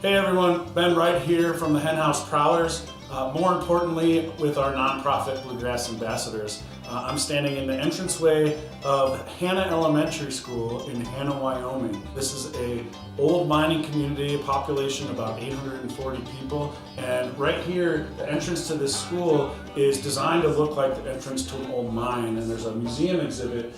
Hey everyone, Ben Wright here from the Hen House Prowlers. More importantly, with our nonprofit Bluegrass Ambassadors. I'm standing in the entranceway of Hanna Elementary School in Hanna, Wyoming. This is a old mining community, a population about 840 people. And right here, the entrance to this school is designed to look like the entrance to an old mine. And there's a museum exhibit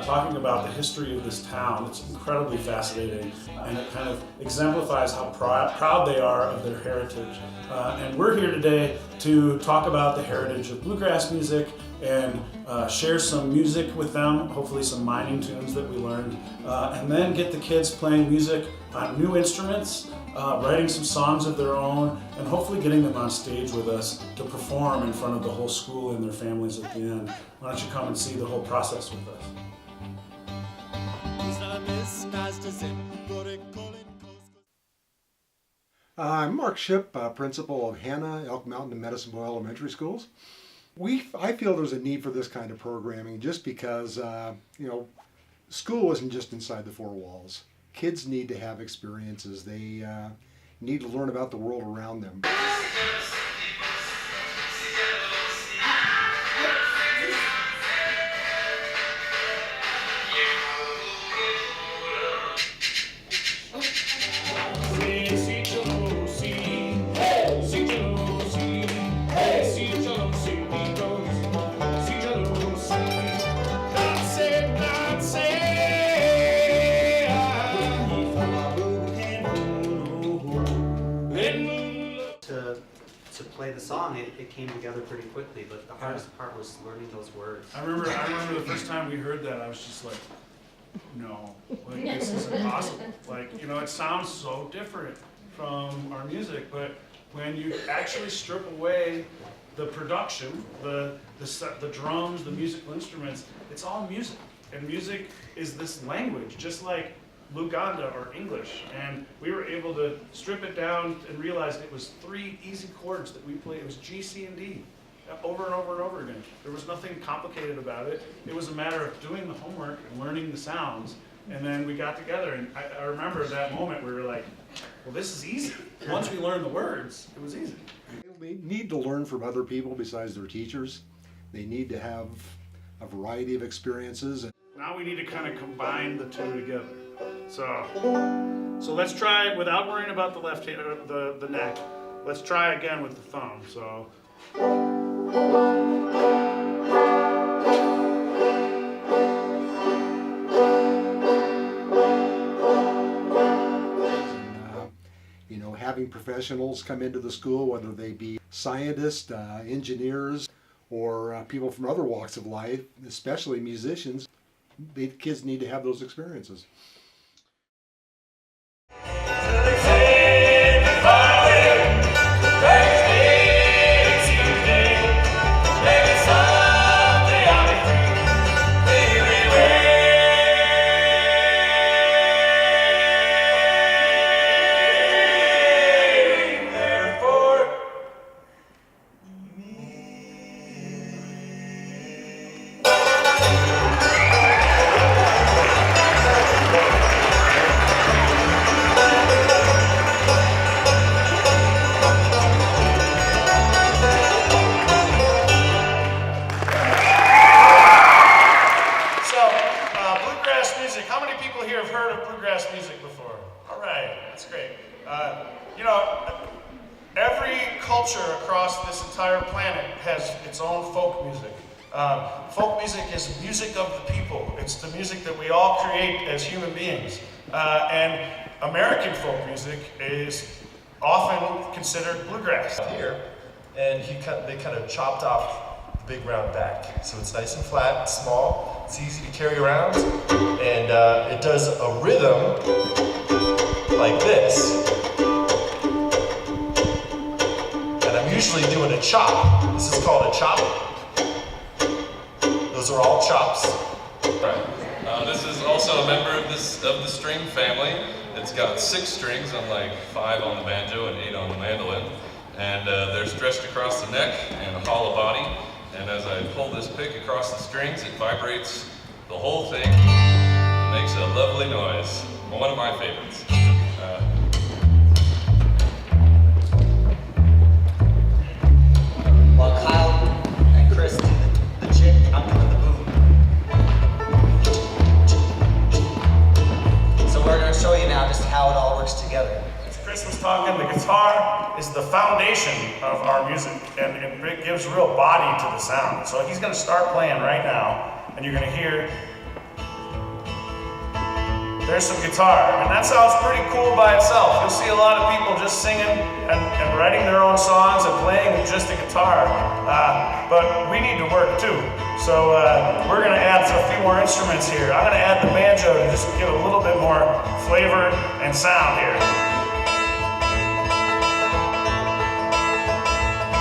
talking about the history of this town. It's incredibly fascinating, and it kind of exemplifies how proud they are of their heritage. And we're here today to talk about the heritage of bluegrass music and share some music with them, hopefully some mining tunes that we learned, and then get the kids playing music on new instruments, writing some songs of their own, and hopefully getting them on stage with us to perform in front of the whole school and their families at the end. Why don't you come and see the whole process with us? I'm Mark Shipp, principal of Hanna, Elk Mountain and Medicine Bow Elementary Schools. I feel there's a need for this kind of programming just because, school isn't just inside the four walls. Kids need to have experiences. They need to learn about the world around them. To play the song, it came together pretty quickly, but the hardest part was learning those words. I remember the first time we heard that, I was just like, no, like this is impossible. Like, it sounds so different from our music, but when you actually strip away the production, the drums, the musical instruments, it's all music. And music is this language, just like Luganda or English, and we were able to strip it down and realize it was 3 easy chords that we played. It was G, C, and D, over and over and over again. There was nothing complicated about it. It was a matter of doing the homework and learning the sounds, and then we got together, and I remember that moment we were like, well, this is easy. Once we learned the words, it was easy. They need to learn from other people besides their teachers. They need to have a variety of experiences. Now we need to kind of combine the two together. So let's try, without worrying about the left hand, the neck, let's try again with the thumb. So. Having professionals come into the school, whether they be scientists, engineers, or people from other walks of life, especially musicians, the kids need to have those experiences. How many people here have heard of bluegrass music before? All right, that's great. Every culture across this entire planet has its own folk music. Folk music is music of the people. It's the music that we all create as human beings. And American folk music is often considered bluegrass. Here, and they kind of chopped off the big round back. So it's nice and flat, small, it's easy to carry around, and it does a rhythm like this. And I'm usually doing a chop. This is called a chop. Those are all chops. Right. This is also a member of the string family. It's got 6 strings, unlike 5 on the banjo and 8 on the mandolin. And they're stretched across the neck and a hollow body. And as I pull this pick across the strings, it vibrates the whole thing. It makes a lovely noise. One of my favorites. while Kyle and Chris do the chick, I'm doing the boom. So we're going to show you now just how it all works together. As Chris was talking, the guitar is the foundation of our music, and it gives real body to the sound. So he's going to start playing right now, and you're going to hear there's some guitar, and that sounds pretty cool by itself. You'll see a lot of people just singing and writing their own songs and playing with just a guitar, but we need to work too. So we're going to add a few more instruments here. I'm going to add the banjo to just give a little bit more flavor and sound here.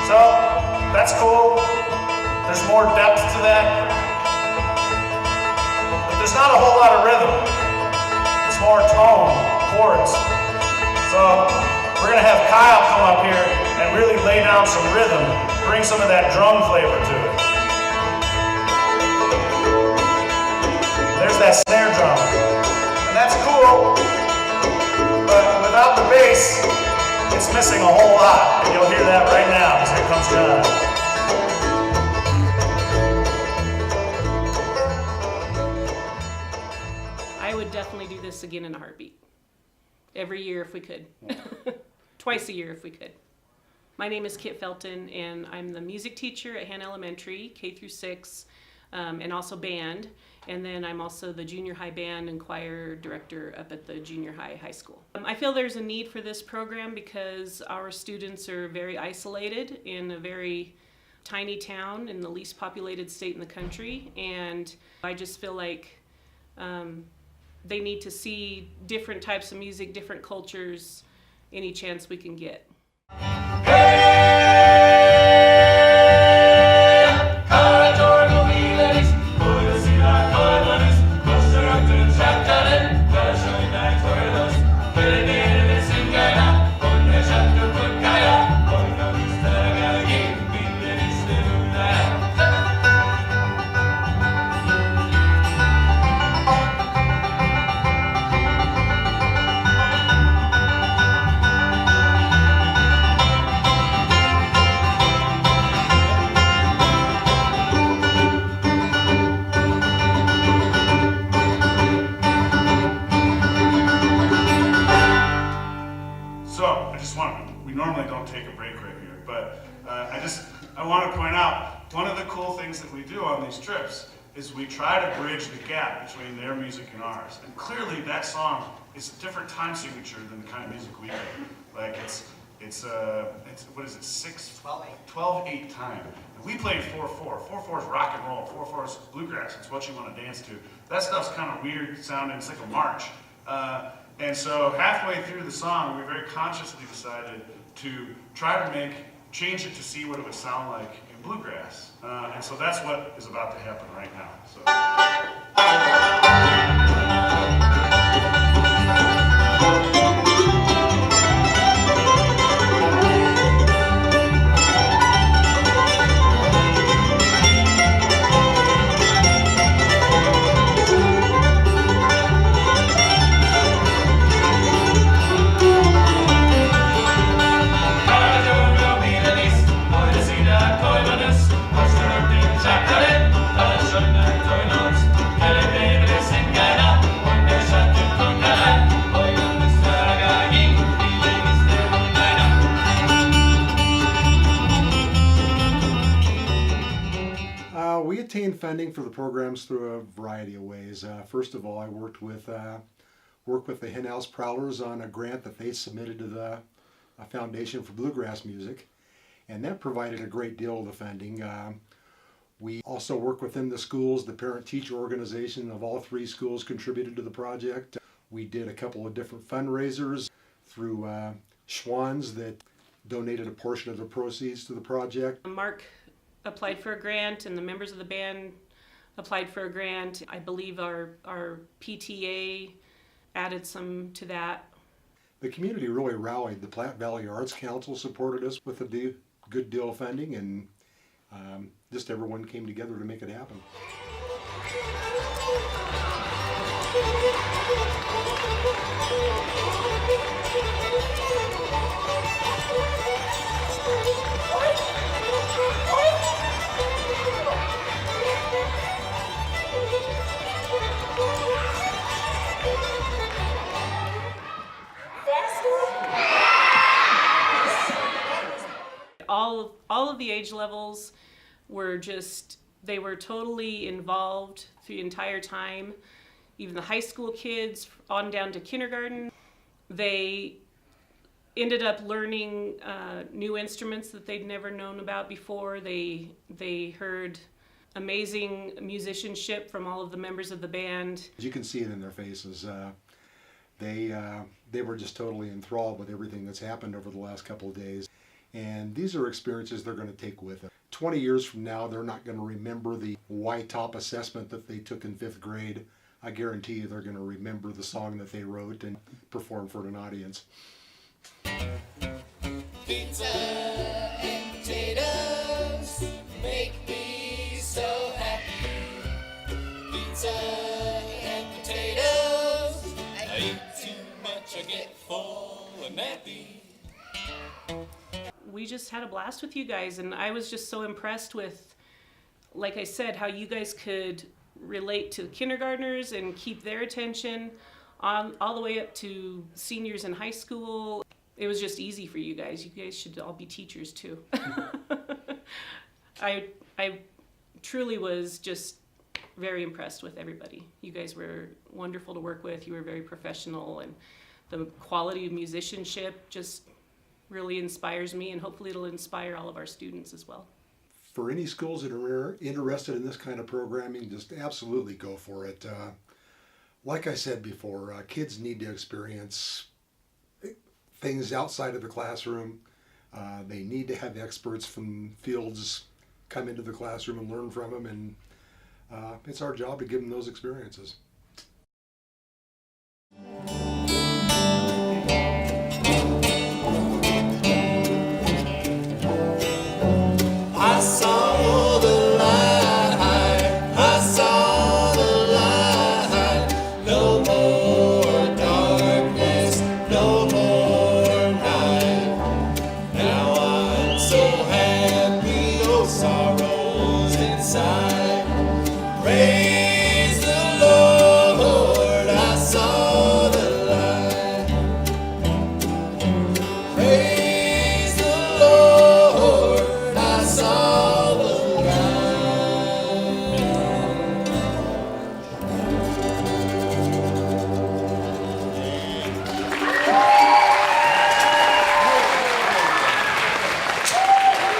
So that's cool. There's more depth to that, but there's not a whole lot of rhythm. More tone, chords. So we're gonna have Kyle come up here and really lay down some rhythm, bring some of that drum flavor to it. There's that snare drum, and that's cool, but without the bass, it's missing a whole lot, and you'll hear that right now, because here comes John. I would definitely do this again in a heartbeat. Every year if we could. Twice a year if we could. My name is Kit Felton, and I'm the music teacher at Hanna Elementary, K through 6, and also band. And then I'm also the junior high band and choir director up at the junior high school. I feel there's a need for this program because our students are very isolated in a very tiny town in the least populated state in the country. And I just feel like they need to see different types of music, different cultures, any chance we can get. We normally don't take a break right here, but I want to point out, one of the cool things that we do on these trips is we try to bridge the gap between their music and ours. And clearly that song is a different time signature than the kind of music we make. Like it's what is it, 12/8 time. And we played 4/4. 4/4 is rock and roll. 4/4 is bluegrass. It's what you want to dance to. That stuff's kind of weird sounding. It's like a march. And so halfway through the song, we very consciously decided to try to change it to see what it would sound like in bluegrass. And so that's what is about to happen right now. We attained funding for the programs through a variety of ways. First of all, I worked with the Hen House Prowlers on a grant that they submitted to the Foundation for Bluegrass Music, and that provided a great deal of the funding. We also work within the schools. The parent-teacher organization of all 3 schools contributed to the project. We did a couple of different fundraisers through Schwann's that donated a portion of the proceeds to the project. Mark applied for a grant, and the members of the band applied for a grant. I believe our PTA added some to that. The community really rallied. The Platte Valley Arts Council supported us with a good deal of funding, and just everyone came together to make it happen. age levels were they were totally involved through the entire time. Even the high school kids on down to kindergarten. They ended up learning new instruments that they'd never known about before. They heard amazing musicianship from all of the members of the band. You can see it in their faces. They were just totally enthralled with everything that's happened over the last couple of days. And these are experiences they're going to take with them. 20 years from now, they're not going to remember the Y-top assessment that they took in 5th grade. I guarantee you they're going to remember the song that they wrote and perform for an audience. Pizza and potatoes make me so happy. Pizza and potatoes. I eat too much, I get full and nappy. We just had a blast with you guys, and I was just so impressed with, like I said, how you guys could relate to kindergartners and keep their attention all the way up to seniors in high school. It was just easy for you guys. You guys should all be teachers too. I truly was just very impressed with everybody. You guys were wonderful to work with. You were very professional, and the quality of musicianship just really inspires me, and hopefully it'll inspire all of our students as well. For any schools that are interested in this kind of programming, just absolutely go for it. Like I said before, kids need to experience things outside of the classroom. They need to have experts from fields come into the classroom and learn from them, and it's our job to give them those experiences. I saw the light, I saw the light. No more darkness, no more night. Now I'm so happy, no sorrows inside. Praise the Lord, I saw the light. Praise the Lord, I saw the light.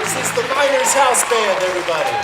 This is the Miners House Band, everybody.